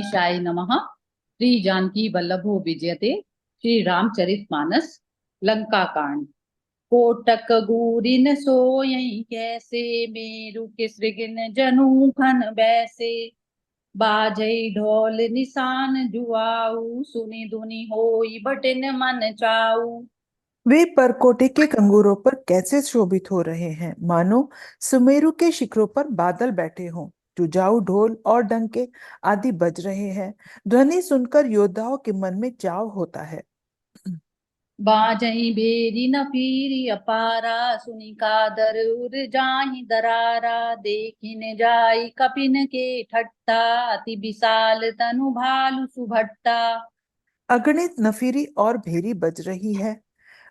गणेशाय नमः। श्री जानकी वल्लभो विजयते। श्री रामचरितमानस लंका कांड। कोटक गूरिन सोयई कैसे, मेरु के सृगन जनु घन बैसे। बाजई ढोल निशान जुआऊ, सुनि धुनि होई बटिन मन चाऊ। वे परकोटे के कंगूरों पर कैसे शोभित हो रहे हैं, मानो सुमेरु के शिखरों पर बादल बैठे हों। जुझाऊ ढोल और डंके आदि बज रहे हैं। ध्वनि सुनकर योद्धाओं के मन में चाव होता है। बाजई बेरी न पीरी अपारा, सुनि कादर उर जाहि दरारा। देखिन जाई कपिन के ठट्टा, अति विशाल तनु भालु सुभट्टा। अगणित नफीरी और भेरी बज रही है।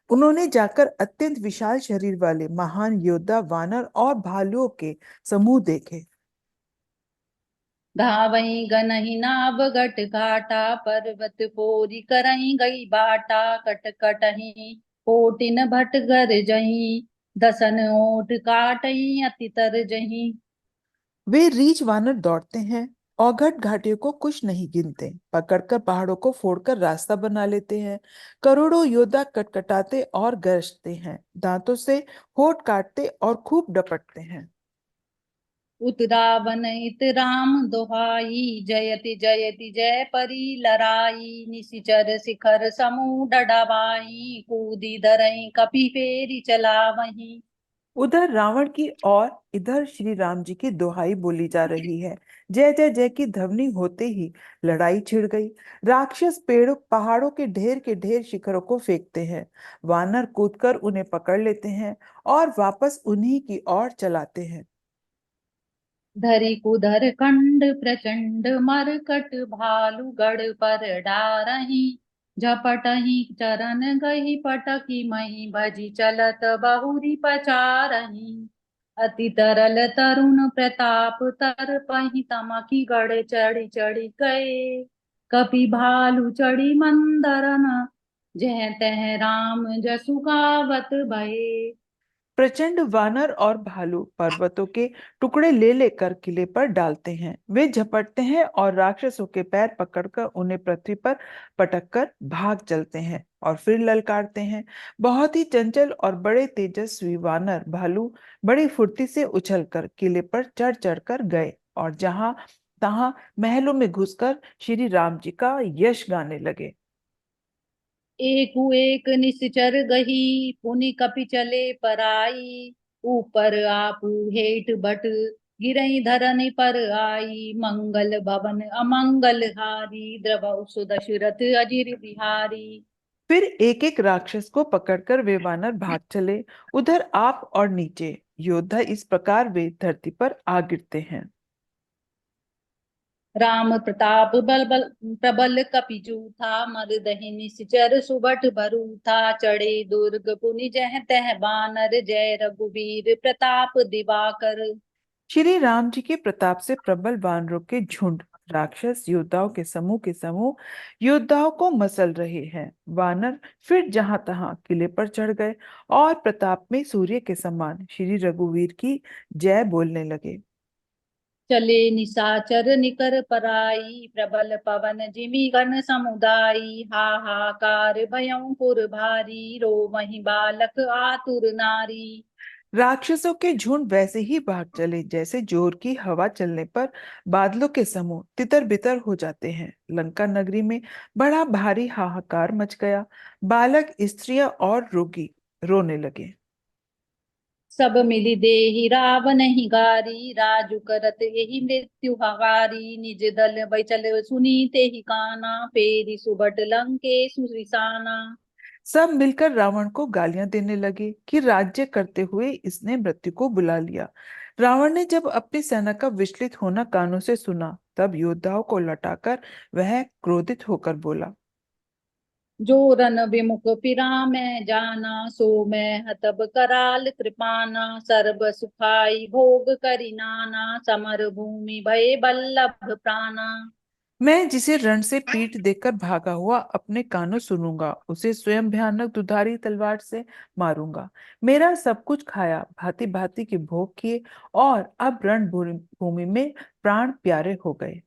उन्होंने जाकर अत्यंत विशाल शरीर वाले महान योद्धा वानर और भालुओं के समूह देखे। धावई गनहि नाव गट घाटा, पर्वत पोरी करई गई बाटा। कट कटहि कोटिन भट गर जही, दसन ओट काटई अति तर जही। वे रीछ वानर दौड़ते हैं, औघड़ घाटियों को कुछ नहीं गिनते, पकड़कर पहाड़ों को फोड़कर रास्ता बना लेते हैं। करोड़ों योद्धा कटकटाते और गरजते हैं, दांतों से होठ काटते और खूब डपटते हैं। उतरावन इत राम दोहाई, जयति जयति जय परी लराई। निशिचर शिखर समूह डडवाई, कूदी धरई कपि फेरी चलावही। उधर रावण की और इधर श्री राम जी की दोहाई बोली जा रही है। जय जय जय की ध्वनि होते ही लड़ाई छिड़ गई। राक्षस पेड़ों पहाड़ों के ढेर शिखरों को फेंकते हैं। वानर कूदकर उन्हें पकड़ लेते हैं और वापस उन्हीं की ओर चलाते हैं। धरि कुधर खंड प्रचंड, मरकट भालू गढ़ पर डारही। झपटही चरण गही पटकी मही, भजी चलत बहुरी पचारही। अति तरल तरुण प्रताप, तरपहि तमकी गढ़ चढ़ी चढ़ी गए। कपि भालू चढ़ी मंदरन, जह तह राम जसु गावत भये। प्रचंड वानर और भालू पर्वतों के टुकड़े ले लेकर किले पर डालते हैं। वे झपटते हैं और राक्षसों के पैर पकड़कर उन्हें पृथ्वी पर पटककर भाग चलते हैं और फिर ललकारते हैं। बहुत ही चंचल और बड़े तेजस्वी वानर भालू बड़ी फुर्ती से उछलकर किले पर चढ़ चढ़कर गए और जहां तहां महलों में घुसकर श्री राम जी का यश गाने लगे। एकु एक निश्चर गही, पुनि कपि चले पराई। ऊपर आपू हेठ बट, गिरई धरनि पर आई। मंगल भवन अमंगल हारी, द्रवहु सुदशरथ अजिर बिहारी। फिर एक एक राक्षस को पकड़कर वे वानर भाग चले, उधर आप और नीचे। योद्धा इस प्रकार वे धरती पर आ गिरते हैं। राम प्रताप बल बल प्रबल कपि जूथा, मरदहि निश्चर सुबट भरूथा। चढ़े दुर्ग पुनि जह तह बानर, जय रघुवीर प्रताप दिवाकर। श्री राम जी के प्रताप से प्रबल वानरों के झुंड राक्षस योद्धाओं के समूह योद्धाओं को मसल रहे हैं। वानर फिर जहां तहां किले पर चढ़ गए और प्रताप में सूर्य के समान श्री रघुवीर की जय बोलने लगे। चले निशाचर निकर पराई, प्रबल पवन जिमि गण समुदाई। हाहाकार भयं पुर भारी, रोमहि बालक आतुर नारी। राक्षसों के झुंड वैसे ही भाग चले जैसे जोर की हवा चलने पर बादलों के समूह तितर बितर हो जाते हैं। लंका नगरी में बड़ा भारी हाहाकार मच गया। बालक, स्त्रियां और रोगी रोने लगे। सब मिली देहि रावण ही गारी, राजु करत एहि मृत्यु हवारी। निज दल बैचल सुनी तेहि काना, फेरी सुबट लंकेशु रिसाना। सब मिलकर रावण को गालियां देने लगे कि राज्य करते हुए इसने मृत्यु को बुला लिया। रावण ने जब अपनी सेना का विचलित होना कानों से सुना, तब योद्धाओं को लौटाकर वह क्रोधित होकर बोला। जो रन विमुख पिरामै जाना, सो मैं हतब कराल कृपाना। सर्ब सुखाई भोग करि नाना, समर भूमि भय बल्लभ प्राणा। मैं जिसे रण से पीठ देकर भागा हुआ अपने कानों सुनूंगा, उसे स्वयं भयानक दुधारी तलवार से मारूंगा। मेरा सब कुछ खाया, भांति भांति के भोग किए और अब रण भूमि में प्राण प्यारे हो गए।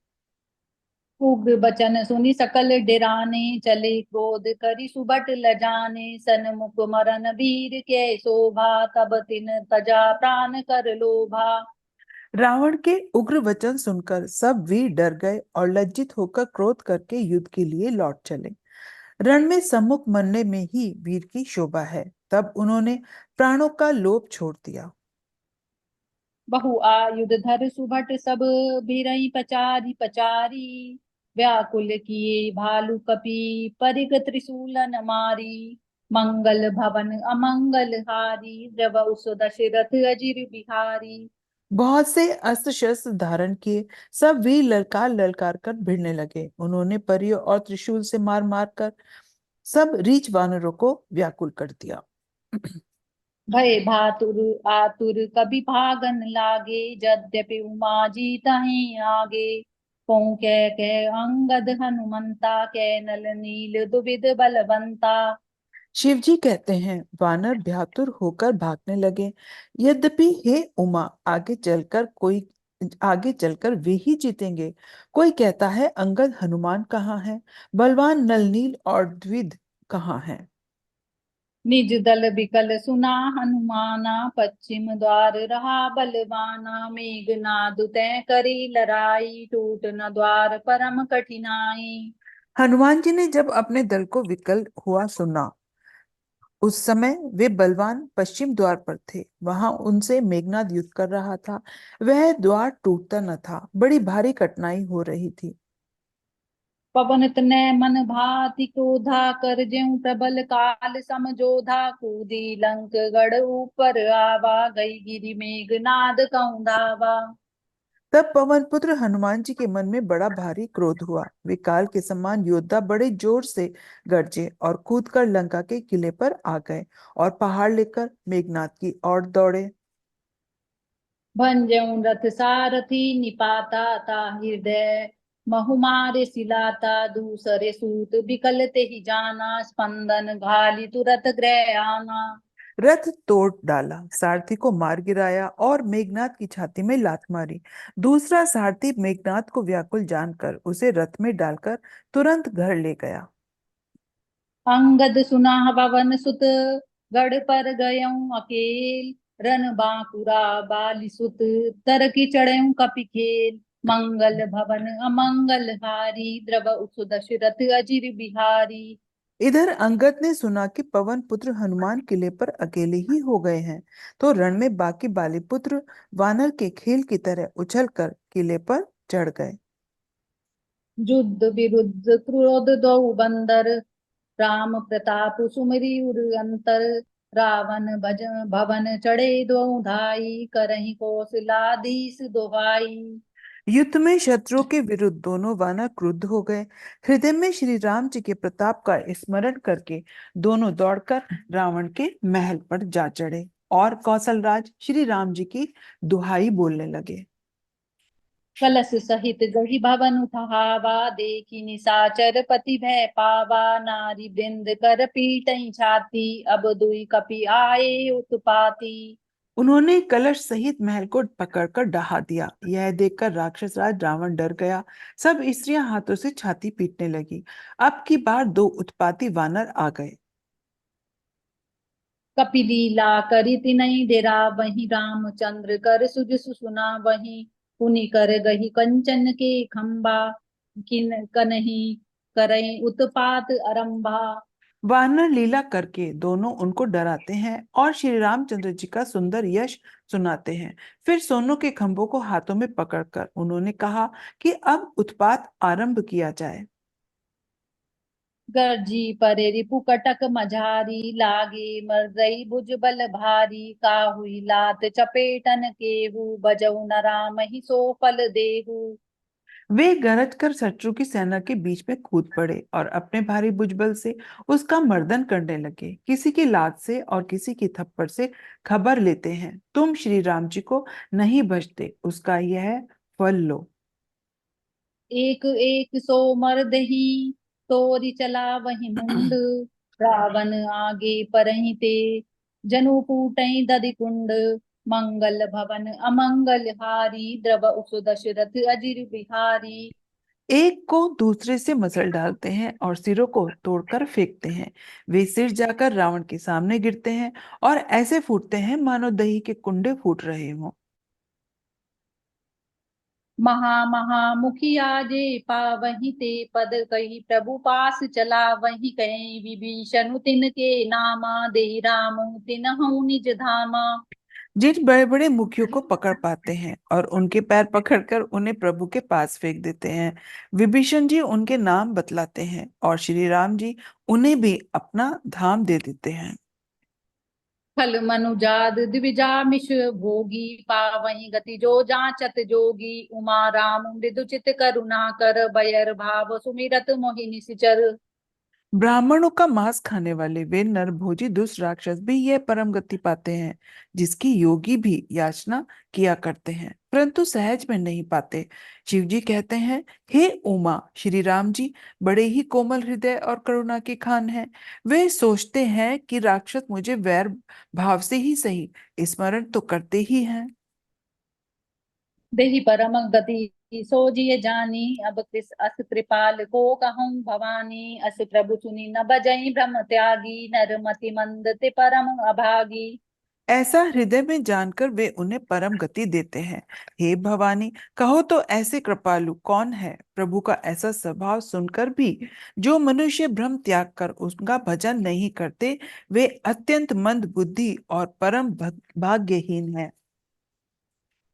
उग्र बचन सुनि सकल डेराने, चले क्रोध करि सुबट लजाने, सन्मुख मरन वीर के शोभा, तब तिन तजा प्राण कर लोभा। रावण के उग्र वचन सुनकर सब वीर डर गए और लज्जित होकर क्रोध करके युद्ध के लिए लौट चले। रण में सम्मुख मरने में ही वीर की शोभा है। तब उन्होंने प्राणों का लोभ छोड़ दिया। बहु आयुध धर सुभट सब, बिरई पचारी पचारी, व्याकुल किए भालु कपि, परिग त्रिशूलन मारी, मंगल भवन अमंगल हारी, द्रवहुस दशरथ अजिर बिहारी। बहुत से अस्त्र शस्त्र धारण किए सब वीर ललकार ललकार कर भिड़ने लगे। उन्होंने परियों और त्रिशूल से मार मार कर सब रीछ वानरों को व्याकुल कर दिया। भय भातुर आतुर कभी भागन लागे, यद्यपि उमा जीतहि आगे, पौं कै अंगद हनुमंता, कै नल नील दुबिद बलवंता। शिवजी कहते हैं वानर भ्यातुर होकर भागने लगे। यद्यपि हे उमा, आगे चलकर वे ही जीतेंगे। कोई कहता है अंगद हनुमान कहाँ है, बलवान नलनील और द्विध कहाँ है। निज दल बिकल सुना हनुमाना, पश्चिम द्वार रहा बलवाना, मेघनाद तय करी लड़ाई, टूट न द्वार परम कठिनाई। हनुमान जी ने जब अपने दल को विकल हुआ सुना, उस समय वे बलवान पश्चिम द्वार पर थे। वहां उनसे मेघनाद युद्ध कर रहा था। वह द्वार टूटता न था। बड़ी भारी कठिनाई हो रही थी। पवन तनय मन भाति क्रोधा, कर ज्यों प्रबल काल समझोधा, कूदी लंक गढ़ ऊपर आवा, गई गिरि मेघनाद कहूँ धावा। तब पवन पुत्र हनुमान जी के मन में बड़ा भारी क्रोध हुआ। वे काल के समान योद्धा बड़े जोर से गरजे और कूदकर लंका के किले पर आ गए और पहाड़ लेकर मेघनाद की ओर दौड़े। भंजऊ रथ सारथी निपाता, ता हृदय महु मारे सिलाता, दूसरे सूत बिकल ते ही जाना, स्पंदन घाली तुरत ग्रह आना। रथ तोड़ डाला, सारथी को मार गिराया और मेघनाद की छाती में लात मारी। दूसरा सारथी मेघनाद को व्याकुल जानकर उसे रथ में डालकर तुरंत घर ले गया। अंगद सुना पवन सुत, गढ़ पर गयऊं अकेल, रन बांकुरा बाली सुत, तरकी चढ़ऊं कपि खेल, मंगल भवन अमंगल हारी, द्रव दशरथ अजिर बिहारी। इधर अंगद ने सुना कि पवन पुत्र हनुमान किले पर अकेले ही हो गए हैं, तो रण में बाकी बाली पुत्र वानर के खेल की तरह उछलकर किले पर चढ़ गए। युद्ध विरुद्ध क्रोध दो बंदर, राम प्रताप सुमिरि उर अंतर, रावण भज भवन चढ़े दो धाई, करहि कौशलाधीश दोहाई। युद्ध में शत्रुओं के विरुद्ध दोनों वानर क्रुद्ध हो गए। हृदय में श्री राम जी के प्रताप का स्मरण करके दोनों दौड़कर रावण के महल पर जा चढ़े और कौशलराज श्री राम जी की दुहाई बोलने लगे। कलश सहित गही भवन उठावा, देखी निशाचर पति भय पावा, नारी वृंद कर पीटई छाती, अब दुई कपि आए उत्पाती। उन्होंने कलश सहित महल को पकड़कर ढहा दिया। यह देखकर राक्षस राज रावण डर गया। सब स्त्रियां हाथों से छाती पीटने लगी। अब की बार दो उत्पाती वानर आ गए। कपिलीला करी तिनहि डेरा, वही रामचंद्र कर सुज सुना वही, पुनि कर गही कंचन के खंबा, किन कनहि करई उत्पात अरंभा। वानर लीला करके दोनों उनको डराते हैं और श्री रामचंद्र जी का सुंदर यश सुनाते हैं। फिर सोनों के खंभों को हाथों में पकड़कर उन्होंने कहा कि अब उत्पात आरंभ किया जाए। गर्जी परे रिपु कटक मझारी, लागे मर्दई भुज बल भारी, काहुई लात चपेटन केहू, बजऊ न राम ही सो फल देहू। वे गरज कर शत्रु की सेना के बीच में कूद पड़े और अपने भारी भुजबल से उसका मर्दन करने लगे। किसी की लात से और किसी की थप्पड़ से खबर लेते हैं। तुम श्री राम जी को नहीं बचते, उसका यह फल लो। एक एक सो मर्दही, तोरि चला वही मुंड, रावण आगे परहि ते, जनु पूटई दधि कुंड, मंगल भवन अमंगल हारी, द्रव उस दशरथ अजिर बिहारी। एक को दूसरे से मसल डालते हैं और सिरों को तोड़कर फेंकते हैं। वे सिर जाकर रावण के सामने गिरते हैं और ऐसे फूटते हैं मानो दही के कुंडे फूट रहे हों। महा महा मुखिया जे पावहि ते पद कही प्रभु पास चला वही कहीं विभीषण तिन के नामा दे राम तिनहु निज धामा। जिन बड़े बड़े मुखियों को पकड़ पाते हैं और उनके पैर पकड़कर उन्हें प्रभु के पास फेंक देते हैं। विभीषण जी उनके नाम बतलाते हैं और श्री राम जी उन्हें भी अपना धाम दे देते हैं। खल मनुजाद द्विजा मिष भोगी पावहि गति जो जाचत जोगी उमा राम मृदु चित करुणा कर बयर भाव सुमिरत मोहि निशिचर। ब्राह्मणों का मांस खाने वाले वे नरभोजी दुष्ट राक्षस भी यह परम गति पाते हैं जिसकी योगी भी याचना किया करते हैं परंतु सहज में नहीं पाते। शिव जी कहते हैं, हे उमा, श्री राम जी बड़े ही कोमल हृदय और करुणा के खान हैं। वे सोचते हैं कि राक्षस मुझे वैर भाव से ही सही स्मरण तो करते ही हैं। देहि परम गति सो जिय जानी अब कृस अस कृपाल को कहूँ भवानी अस प्रभु सुनी न बजई भ्रम त्यागी नर मति मंद ते परम अभागी। ऐसा हृदय में जानकर वे उन्हें परम गति देते हैं। हे भवानी, कहो तो ऐसे कृपालु कौन है? प्रभु का ऐसा स्वभाव सुनकर भी जो मनुष्य भ्रम त्याग कर उनका भजन नहीं करते वे अत्यंत मंद बुद्धि और परम भाग्यहीन है।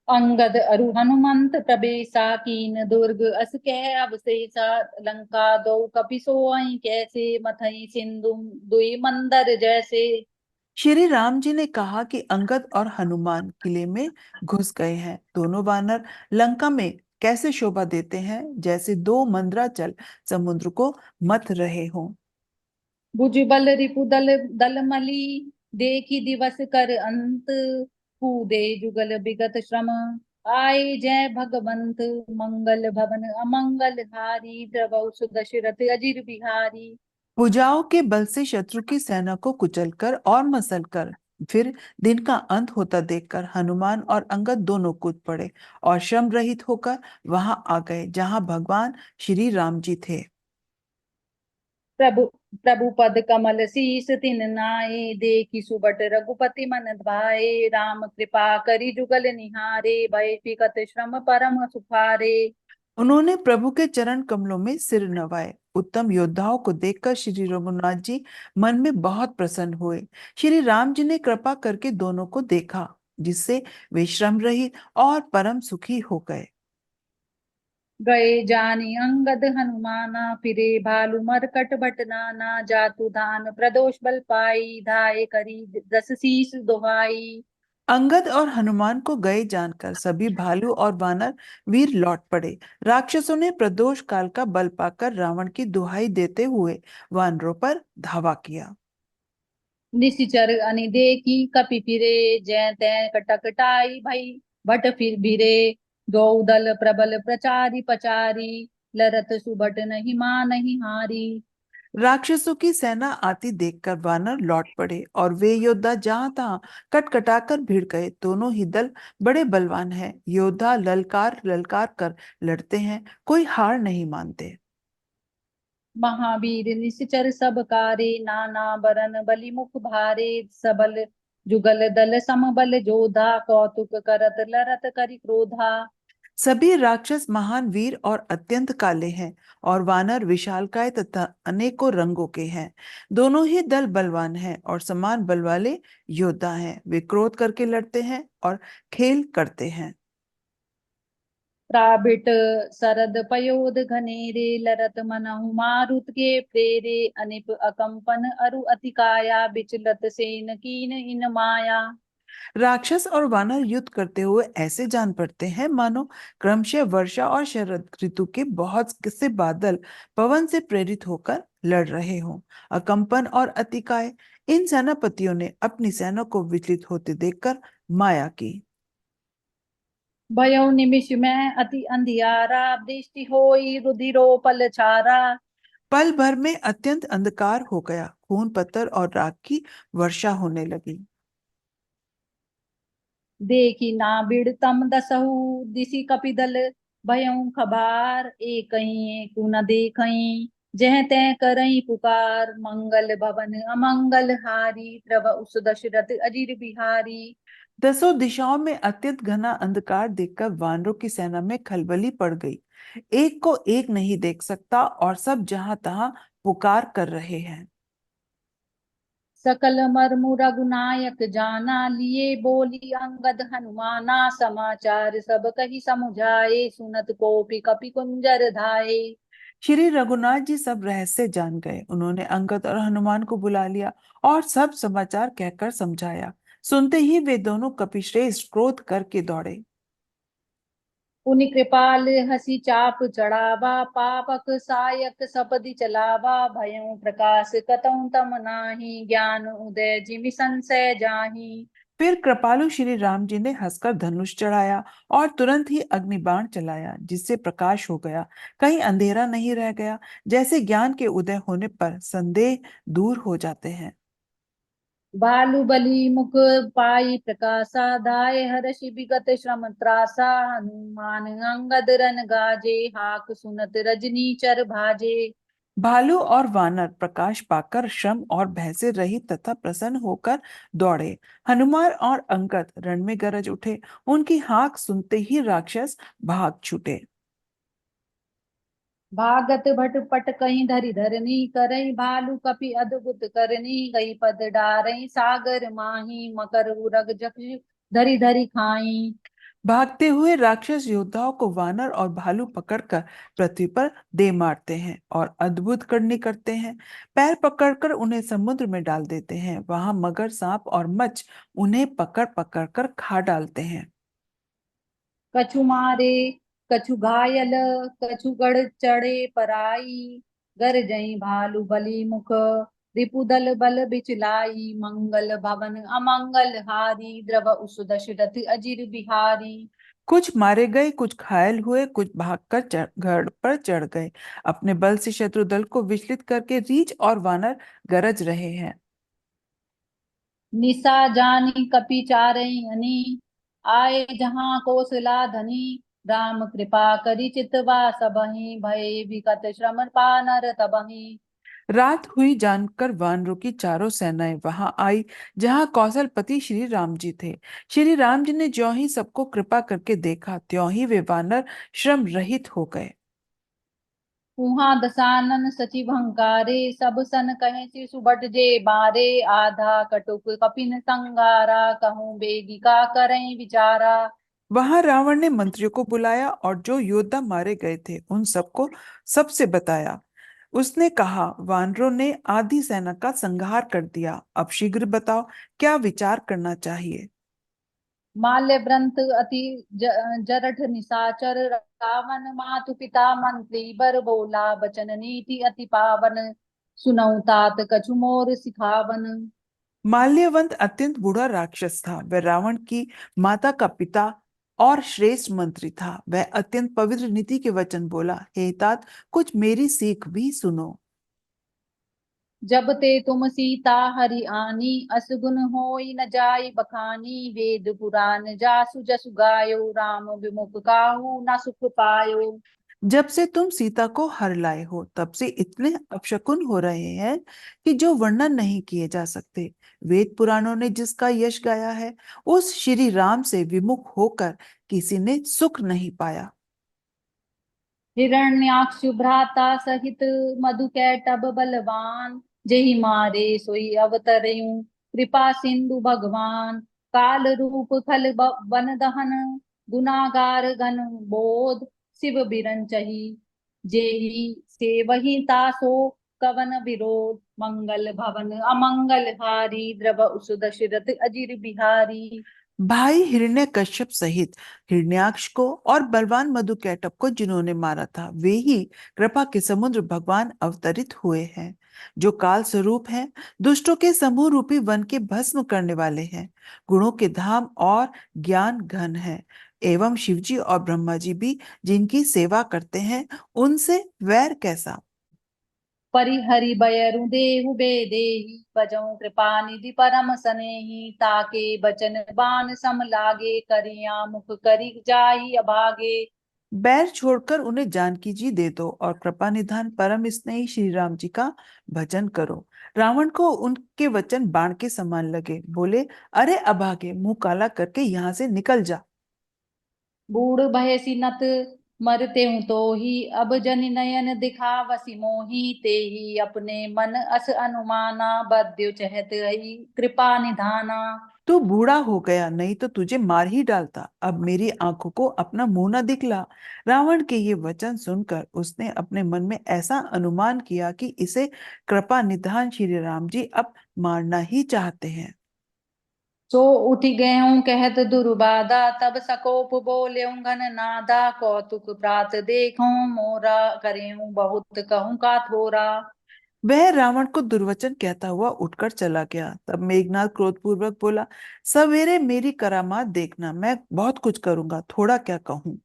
अंगद अरु हनुमंत प्रवेशा कीन दुर्ग अस कह अवशेषा लंका दो कपि सोई कैसे मथई सिंधु दुई मंदर जैसे। श्री राम जी ने कहा कि अंगद और हनुमान किले में घुस गए हैं। दोनों वानर लंका में कैसे शोभा देते हैं जैसे दो मंदराचल समुद्र को मथ रहे हों। भुजबल रिपुदल दलमली देखी दिवस कर अंत कूदे जुगल विगत श्रम आए जय भगवंत मंगल भवन अमंगल हारी द्रवौ सुदशरथ अजिर बिहारी। भुजाओं के बल से शत्रु की सेना को कुचलकर और मसलकर फिर दिन का अंत होता देखकर हनुमान और अंगद दोनों कूद पड़े और श्रम रहित होकर वहां आ गए जहां भगवान श्री राम जी थे। प्रभु प्रभु पद कमल शीस तिन नाए देखी सुबट रघुपति मन भाए राम कृपा करी जुगल निहारे भय फिकत श्रम परम सुखारे। उन्होंने प्रभु के चरण कमलों में सिर नवाए। उत्तम योद्धाओं को देखकर श्री रघुनाथ जी मन में बहुत प्रसन्न हुए। श्री राम जी ने कृपा करके दोनों को देखा जिससे वे श्रम रहित और परम सुखी हो गए। गए जानी अंगद हनुमाना फिरे भालू मरकट बट नाना जातु धान प्रदोष बल पाई धाये करी दस शीस दोहाई। अंगद और हनुमान को गए जानकर सभी भालू और वानर वीर लौट पड़े। राक्षसों ने प्रदोष काल का बल पाकर रावण की दुहाई देते हुए वानरों पर धावा किया। निशिचर अनि देखी कपि फिरे जय तै कटकटाई भई भट फिर भिरे दो दल प्रबल प्रचारी पचारी लरत सुबट नहीं मान नहीं हारी। राक्षसों की सेना आती देखकर वानर लौट पड़े और वे योद्धा जहां तहां कटकटाकर भिड़ गए। दोनों ही दल बड़े बलवान हैं। योद्धा ललकार ललकार कर लड़ते हैं, कोई हार नहीं मानते। महावीर निश्चर सब कारे नाना बरन बलि मुख भारे सबल जुगल दल समबल जोधा कौतुक करत लरत करि क्रोधा। सभी राक्षस महान वीर और अत्यंत काले हैं और वानर विशालकाय तथा अनेकों रंगों के हैं। दोनों ही दल बलवान हैं और समान बल वाले योद्धा हैं। वे क्रोध करके लड़ते हैं और खेल करते हैं। प्राबिट सरद पयोध घनेरे लरत मनहु मारुत के प्रेरे अनिप अकंपन अरु अतिकाया बिचलत सेन कीन इन माया। राक्षस और वानर युद्ध करते हुए ऐसे जान पड़ते हैं मानो क्रमशः वर्षा और शरद ऋतु के बहुत से बादल पवन से प्रेरित होकर लड़ रहे हों। अकंपन और अतिकाय, इन सेनापतियों ने अपनी सेना को विचलित होते देखकर माया की। भयो निमिष में अति अंधियारा दृष्टि होई रुधिरोपल छारा। पल भर में अत्यंत अंधकार हो गया, खून पत्थर और राख की वर्षा होने लगी। देखी ना बिड़ तम दसहु दिशि कपिदल भयउ खबार एकहीं एक न देखहीं, जह तै करहीं पुकार, मंगल भवन अमंगल हारी, प्रभ उस दशरथ अजिर बिहारी। दसों दिशाओं में अत्यंत घना अंधकार देखकर वानरों की सेना में खलबली पड़ गई। एक को एक नहीं देख सकता और सब जहां तहां पुकार कर रहे हैं। सकल मर्मु रघुनायक जाना, लिए बोली अंगद हनुमाना, समाचार सब कही समुझाए, सुनत कोपि कपि कुंजर धाये। श्री रघुनाथ जी सब रहस्य जान गए। उन्होंने अंगद और हनुमान को बुला लिया और सब समाचार कहकर समझाया। सुनते ही वे दोनों कपिश्रेष्ठ क्रोध करके दौड़े। पुनि कृपाल हसी चाप चढ़ावा, पापक सायक सपदि चलावा, भयउ प्रकाश कतहु तम नाही, ज्ञान उदय जिमि संशय जाहि। फिर कृपालु श्री राम जी ने हंसकर धनुष चढ़ाया और तुरंत ही अग्निबाण चलाया, जिससे प्रकाश हो गया, कहीं अंधेरा नहीं रह गया। जैसे ज्ञान के उदय होने पर संदेह दूर हो जाते हैं। बालु बलि मुख पाई प्रकाशा, दाय हर्षि विगत श्रम त्रासा, हनुमान अंगद रन गाजे, हाक सुनत रजनी चर भाजे। भालू और वानर प्रकाश पाकर श्रम और भय से रहित तथा प्रसन्न होकर दौड़े। हनुमान और अंगद रण में गरज उठे। उनकी हाक सुनते ही राक्षस भाग छूटे। भागत भट पट कहीं धरि धरनी, करई भालू कपि अद्भुत करनी, गई पद डारई सागर माही, मकर उरग जख धरि धरि खाई। भागते हुए राक्षस योद्धाओं को वानर और भालू पकड़कर पृथ्वी पर दे मारते हैं और अद्भुत करनी करते हैं। पैर पकड़कर उन्हें समुद्र में डाल देते हैं। वहां मगर, सांप और मच्छ उन्हें पकड़ पकड़ कर खा डालते हैं। कछु मारे कछु घायल, कछु गढ़ चढ़े पराई, गर जई भालू बलि मुख, रिपुदल बल बिचलाई, मंगल भवन अमंगल हारी, द्रव उस दशरथ अजिर बिहारी। कुछ मारे गए, कुछ घायल हुए, कुछ भागकर गढ़ पर चढ़ गए। अपने बल से शत्रु दल को विचलित करके रीछ और वानर गरज रहे हैं। निशा जानी कपि चारई अनी, आए जहाँ कौशला धनी, राम कृपा करी चितवा सबहि, भय विकट श्रम पानर तबहि। रात हुई जानकर वानरों की चारों सेनाएं वहां आई जहां कौशलपति श्री राम जी थे। श्री राम जी ने ज्यों ही सबको कृपा करके देखा, त्यों ही वे वानर श्रम रहित हो गए। उहाँ दसानन सचिव हंकारे, सब सन कहे सि सुबट जे बारे, आधा कटुक कपिन संगारा, कहूँ बेगिका करई विचारा। वहां रावण ने मंत्रियों को बुलाया और जो योद्धा मारे गए थे उन सबको सबसे बताया। उसने कहा, वानरों ने आधी सेना का संहार कर दिया। अब शीघ्र बताओ, क्या विचार करना चाहिए। माल्य व्रंत अति जरठ निशाचर, रावण मातु पिता मंत्री, बर बोला बचन नीति अति पावन, सुनऊ तात कछु मोर सिखावन। माल्यवंत अत्यंत बूढ़ा राक्षस था। वह रावण की माता का पिता और श्रेष्ठ मंत्री था। वह अत्यंत पवित्र नीति के वचन बोला, हे तात, कुछ मेरी सीख भी सुनो। जब ते तुम सीता हरि आनी, असगुन होई न जाई बखानी, वेद पुराण जासु जसु गायो, राम विमुख काहू न सुख पायो। जब से तुम सीता को हर लाए हो, तब से इतने अपशकुन हो रहे हैं कि जो वर्णन नहीं किए जा सकते। वेद पुराणों ने जिसका यश गाया है, उस श्री राम से विमुख होकर किसी ने सुख नहीं पाया। हिरण्याक्ष भ्राता सहित मधु कैटभ बलवान, जेहि मारे सोई अवतरयूं कृपा सिंधु भगवान, काल रूप खल वन दहन, गुनागार घन बोध, शिव बिरंचहि, जेहि सेवहि तासो कवन विरोध, मंगल भवन अमंगल हारी, द्रव उस दशरथ अजिर बिहारी। भाई हिरण्यकश्यप सहित हिरण्याक्ष को और बलवान मधुकैटभ को जिन्होंने मारा था, वे ही कृपा के समुद्र भगवान अवतरित हुए हैं, जो काल स्वरूप हैं, दुष्टों के समूह रूपी वन के भस्म करने वाले हैं, गुणों के धाम और ज्ञान घन है। एवं शिवजी और ब्रह्मा जी भी जिनकी सेवा करते हैं, उनसे वैर कैसा। परिहरि बयरु देहु बेदेहि, भजऊं कृपा निधि परम सनेहि, ताके बचन बान सम लागे, करिया मुख करि जाहि अभागे। बैर छोड़कर उन्हें जानकी जी दे दो और कृपा निधान परम स्नेही श्री राम जी का भजन करो। रावण को उनके वचन बाण के समान लगे। बोले, अरे अभागे, मुंह काला करके यहाँ से निकल जा। बूढ़ भयसी नत मरते हूँ तो ही, अब जन नयन दिखावसी मोही, ते ही अपने मन अस अनुमाना, बद्यो चहत ही कृपा निधाना। तू बूढ़ा हो गया, नहीं तो तुझे मार ही डालता। अब मेरी आंखों को अपना मुंह न दिखला। रावण के ये वचन सुनकर उसने अपने मन में ऐसा अनुमान किया कि इसे कृपा निधान श्री राम जी अब मारना ही चाहते हैं। सो उठी गए हूँ कहत दुर्बाधा, तब सकोप बोल्यों घन नादा, कौतुक प्रात देखूं मोरा, करें बहुत कहूँ का थोरा। वह रावण को दुर्वचन कहता हुआ उठकर चला गया। तब मेघनाद क्रोधपूर्वक बोला, सवेरे मेरी करामात देखना, मैं बहुत कुछ करूंगा, थोड़ा क्या कहूं।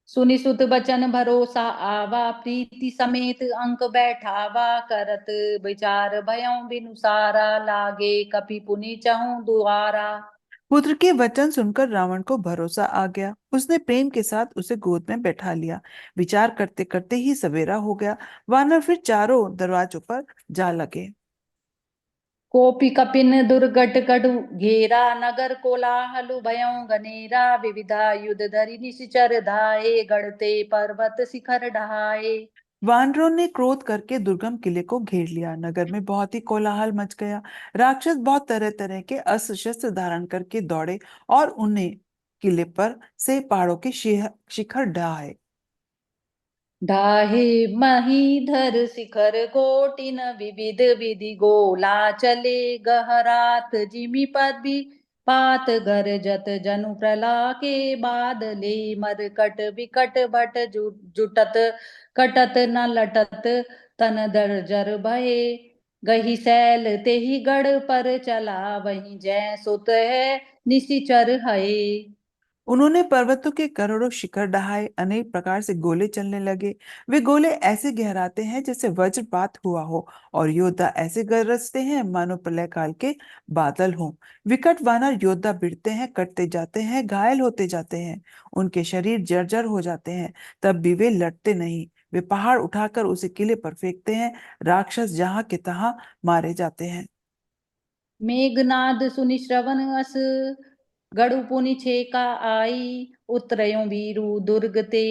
सुनि सुत बचन भरोसा आवा, प्रीति समेत अंक बैठावा, करत विचार भयों बिनु सारा, लागे कपि पुनि चहूँ दुआरा। पुत्र के वचन सुनकर रावण को भरोसा आ गया। उसने प्रेम के साथ उसे गोद में बैठा लिया। विचार करते करते ही सवेरा हो गया। वानर फिर चारों दरवाजों पर जा लगे। कोपि कपिन दुर्गट कटु घेरा, नगर कोलाहल भयों गनेरा, विविधा युद्ध धरि निश्चर धाये, गढ़ते पर्वत शिखर ढहाए। वानरों ने क्रोध करके दुर्गम किले को घेर लिया। नगर में बहुत ही कोलाहल मच गया। राक्षस बहुत तरह तरह के अस्त्र शस्त्र धारण करके दौड़े और उन्हें किले पर से पहाड़ों के शिखर ढाए। ढाहे महीधर शिखर कोटिन, विविध विधि गोला चले, गहरात जिमि पदि पात गरजत जनु प्रला के, बादले मरकट विकट भट जुटत, कटत न लटत तन दर्जर भये, गही सैल तेहि गढ़ पर चला, वहीं जय सुत है निशिचर हये। उन्होंने पर्वतों के करोड़ों शिखर ढहाए। अनेक प्रकार से गोले चलने लगे। वे गोले ऐसे गहराते हैं जैसे वज्रपात हुआ हो और योद्धा ऐसे गरजते हैं मानो प्रलय काल के बादल हों। विकट वानर योद्धा भिड़ते हैं, कटते जाते हैं, घायल होते जाते हैं। उनके शरीर जर्जर हो जाते हैं। तब भी वे लड़ते नहीं। वे पहाड़ उठाकर उसे किले पर फेंकते हैं। राक्षस जहां के तहां मारे जाते हैं। मेघनाद सुनि श्रवण अस, गढ़ पुनि छेका आई, उतरयो वीरु दुर्ग ते,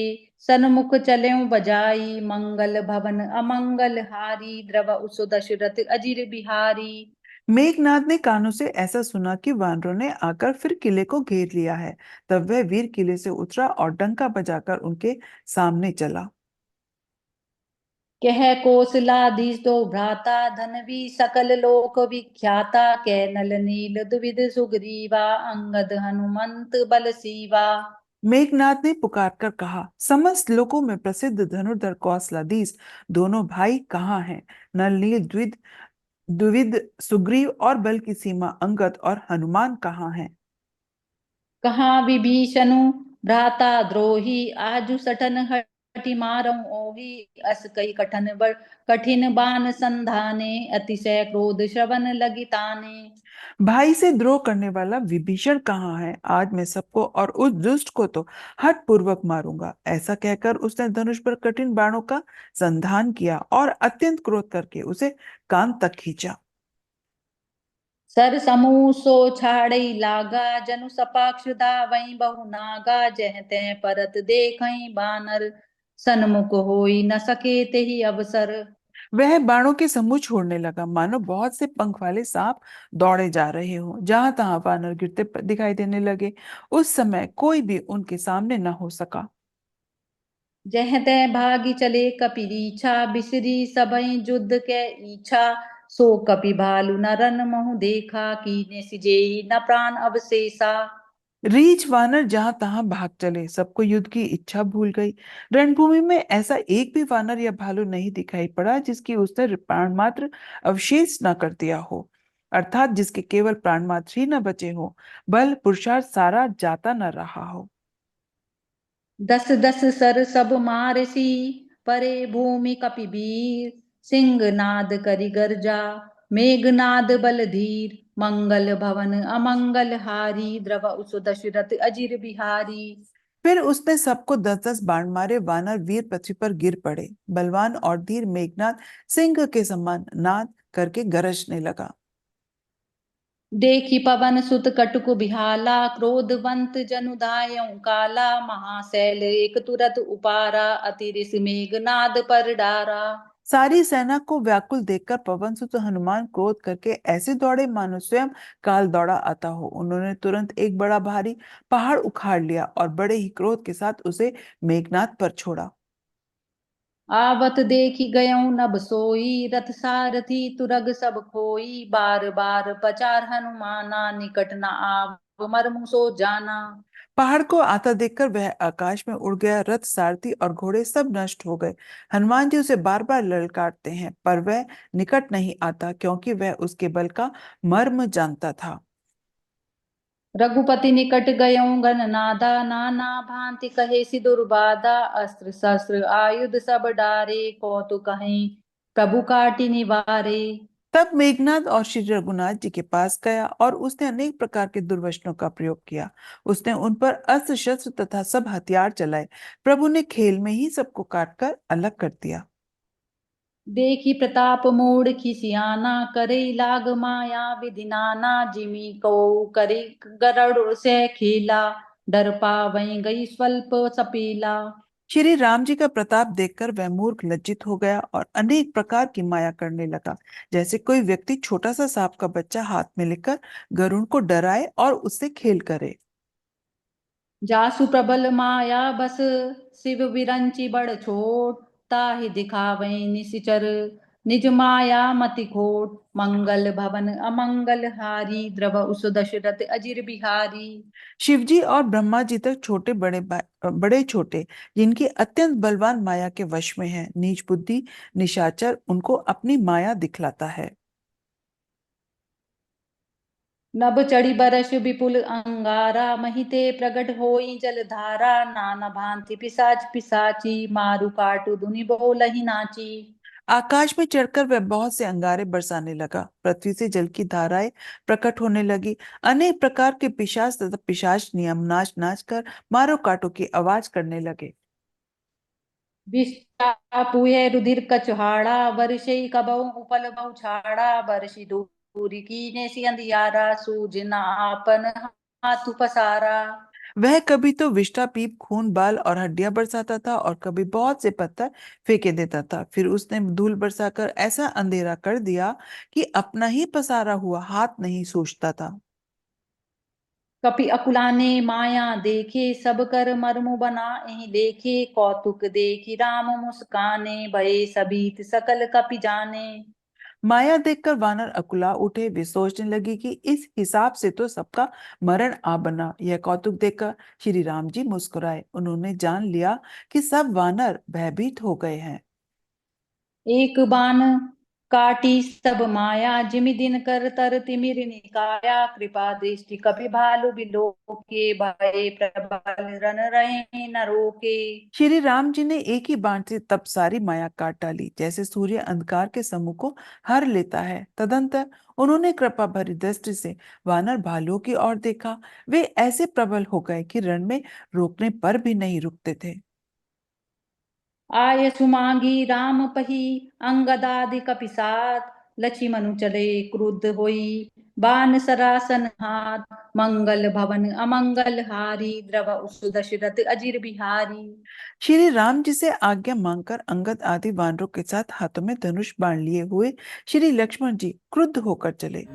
सन्मुख चल्यों बजाई, मंगल भवन अमंगल हारी, द्रव उसु दशरथ अजिर बिहारी। मेघनाद ने कानों से ऐसा सुना कि वानरों ने आकर फिर किले को घेर लिया है। तब वह वीर किले से उतरा और डंका बजाकर उनके सामने चला। कह कौशलाधीश तो भ्राता, धनवी सकल लोक विख्याता, कह नल नील द्विविध सुग्रीवा, अंगद हनुमंत बल सीवा। मेघनाद ने पुकार कर कहा, समस्त लोकों में प्रसिद्ध धनुर्धर कौशलाधीश दोनों भाई कहाँ हैं? नल नील द्विविद द्विविद सुग्रीव और बल की सीमा अंगद और हनुमान कहाँ हैं? कहाँ विभीषणु भ्राता द्रोही, आजु सटन हठि मारऊ ओहि, अस कई कठिन बान संधाने, अतिशय क्रोध श्रवण लगी ताने। भाई से द्रोह करने वाला विभीषण कहाँ है? आज मैं सबको और उस दुष्ट को तो हठ पूर्वक मारूंगा। ऐसा कहकर उसने धनुष पर कठिन बाणों का संधान किया और अत्यंत क्रोध करके उसे कान तक खींचा। सर समूह सो छाड़ई लागा, जनु सपाक्ष धावई बहु नागा, जह तह परत देखई बानर, सन्मुख होई न सके तेहि अवसर। वह बाणों के समूह छोड़ने लगा, मानो बहुत से पंख वाले सांप दौड़े जा रहे हों। जहां तहां वानर गिरते दिखाई देने लगे। उस समय कोई भी उनके सामने न हो सका। जह तह भागी चले कपिरीछा, बिसरी सबई युद्ध के इच्छा, सो कपि भालु न रन महु देखा, कीने सिजेई न प्राण अवशेषा। रीछ वानर जहां तहां भाग चले, सबको युद्ध की इच्छा भूल गई। रणभूमि में ऐसा एक भी वानर या भालू नहीं दिखाई पड़ा जिसकी उसने प्राण मात्र अवशेष न कर दिया हो, अर्थात जिसके केवल प्राण मात्र ही न बचे हो, बल पुरुषार्थ सारा जाता न रहा हो। दस दस सर सब मारसी, परे भूमि कपिवीर, सिंह नाद करि गर्जा, मेघनाद बल धीर, मंगल भवन अमंगल हारी, द्रव उसु दशरथ अजिर बिहारी। फिर उसने सबको 10-10 बाण मारे। वानर वीर पृथ्वी पर गिर पड़े। बलवान और धीर मेघनाद सिंह के समान नाद करके गरजने लगा। देखी पवन सुत कटुक बिहाला, क्रोधवंत जनु धायउ काला, महाशैल एक तुरत उपारा, अति रिस मेघनाद पर डारा। सारी सेना को व्याकुल देखकर पवन सुत हनुमान क्रोध करके ऐसे दौड़े मानो स्वयं काल दौड़ा आता हो। उन्होंने तुरंत एक बड़ा भारी पहाड़ उखाड़ लिया और बड़े ही क्रोध के साथ उसे मेघनाद पर छोड़ा। आवत देखी गयऊँ नभ सोई, रथ सारथी तुरग सब खोई, बार बार पचार हनुमाना, निकट न आव मरमु सो जाना। पहाड़ को आता देखकर वह आकाश में उड़ गया। रथ सारथी और घोड़े सब नष्ट हो गए। हनुमान जी उसे बार बार ललकारते हैं पर वह निकट नहीं आता, क्योंकि वह उसके बल का मर्म जानता था। रघुपति निकट गयऊँ गणनादा, नाना भांति कहे सि दुर्बाधा, अस्त्र शस्त्र आयुध सब डारे, कौतुक कहीं प्रभु काटि निवारे। तब मेघनाद और श्री रघुनाथ जी के पास गया और उसने अनेक प्रकार के दुर्वचनों का प्रयोग किया। उसने उन पर अस्त्र शस्त्र तथा सब हथियार चलाए। प्रभु ने खेल में ही सबको काटकर अलग कर दिया। देखी प्रताप मूड खिसियाना, करे लाग माया विधि नाना, जिमी को करे गरुड़ से खेला, डर पावई गई स्वल्प सपीला। श्री राम जी का प्रताप देखकर वह मूर्ख लज्जित हो गया और अनेक प्रकार की माया करने लगा, जैसे कोई व्यक्ति छोटा सा सांप का बच्चा हाथ में लेकर गरुड़ को डराए और उससे खेल करे। जासु प्रबल माया बस, शिव विरंची बड़ छोट, ताहि दिखावई निशिचर, निज माया मति खोट, मंगल भवन अमंगल हारी, द्रव उस दशरथ अजिर बिहारी। शिवजी और ब्रह्मा जी तक छोटे बड़े बड़े छोटे जिनकी अत्यंत बलवान माया के वश में है, नीच बुद्धि निशाचर उनको अपनी माया दिखलाता है। नभ चढ़ी बरस विपुल अंगारा, महिते प्रगट होई जलधारा, नाना भांति पिसाच पिसाची, मारु काटु धुनि बोलहि नाची। आकाश में चढ़कर वह बहुत से अंगारे बरसाने लगा। पृथ्वी से जल की धाराएं प्रकट होने लगी। अनेक प्रकार के पिशाच तथा पिशाच नियम नाच नाच कर मारो काटो की आवाज करने लगे। विष्टा पुए रुधिर कचहाड़ा, वर्षे कबऊ उपल छाड़ा, वर्षि दूरी कीने सि अंधियारा, सूझना आपन हाथ पसारा। वह कभी तो विष्ठा पीप खून बाल और हड्डियां बरसाता था और कभी बहुत से पत्थर फेंके देता था। फिर उसने धूल बरसाकर ऐसा अंधेरा कर दिया कि अपना ही पसारा हुआ हाथ नहीं सूझता था। कपि अकुलाने माया देखे, सब कर मर्मु बना एहि लेखे, कौतुक देखी राम मुस्काने, भये सबीत सकल कपि जाने। माया देखकर वानर अकुला उठे। वे सोचने लगे कि इस हिसाब से तो सबका मरण आ बना। यह कौतुक देखकर श्री राम जी मुस्कुराए। उन्होंने जान लिया कि सब वानर भयभीत हो गए हैं। एक बाण काटी सब माया, जिमि दिन कर तर तिमिर निकाया, कृपा दृष्टि कपि भालु बिलोके, भये प्रबल रन रहे न रोके। श्री राम जी ने एक ही बाण से तब सारी माया काट डाली, जैसे सूर्य अंधकार के समूह को हर लेता है। तदंतर उन्होंने कृपा भरी दृष्टि से वानर भालुओं की ओर देखा। वे ऐसे प्रबल हो गए कि रण में रोकने पर भी नहीं रुकते थे। आय सुमांगी राम पही, अंगदादि कपिसात, लक्ष्मणु चले क्रुद्ध होई, बान सरासन हाथ, मंगल भवन अमंगल हारी, द्रव उस दशरथ अजिर बिहारी। श्री राम जी से आज्ञा मांगकर अंगद आदि वानरों के साथ हाथों में धनुष बाण लिए हुए श्री लक्ष्मण जी क्रुद्ध होकर चले।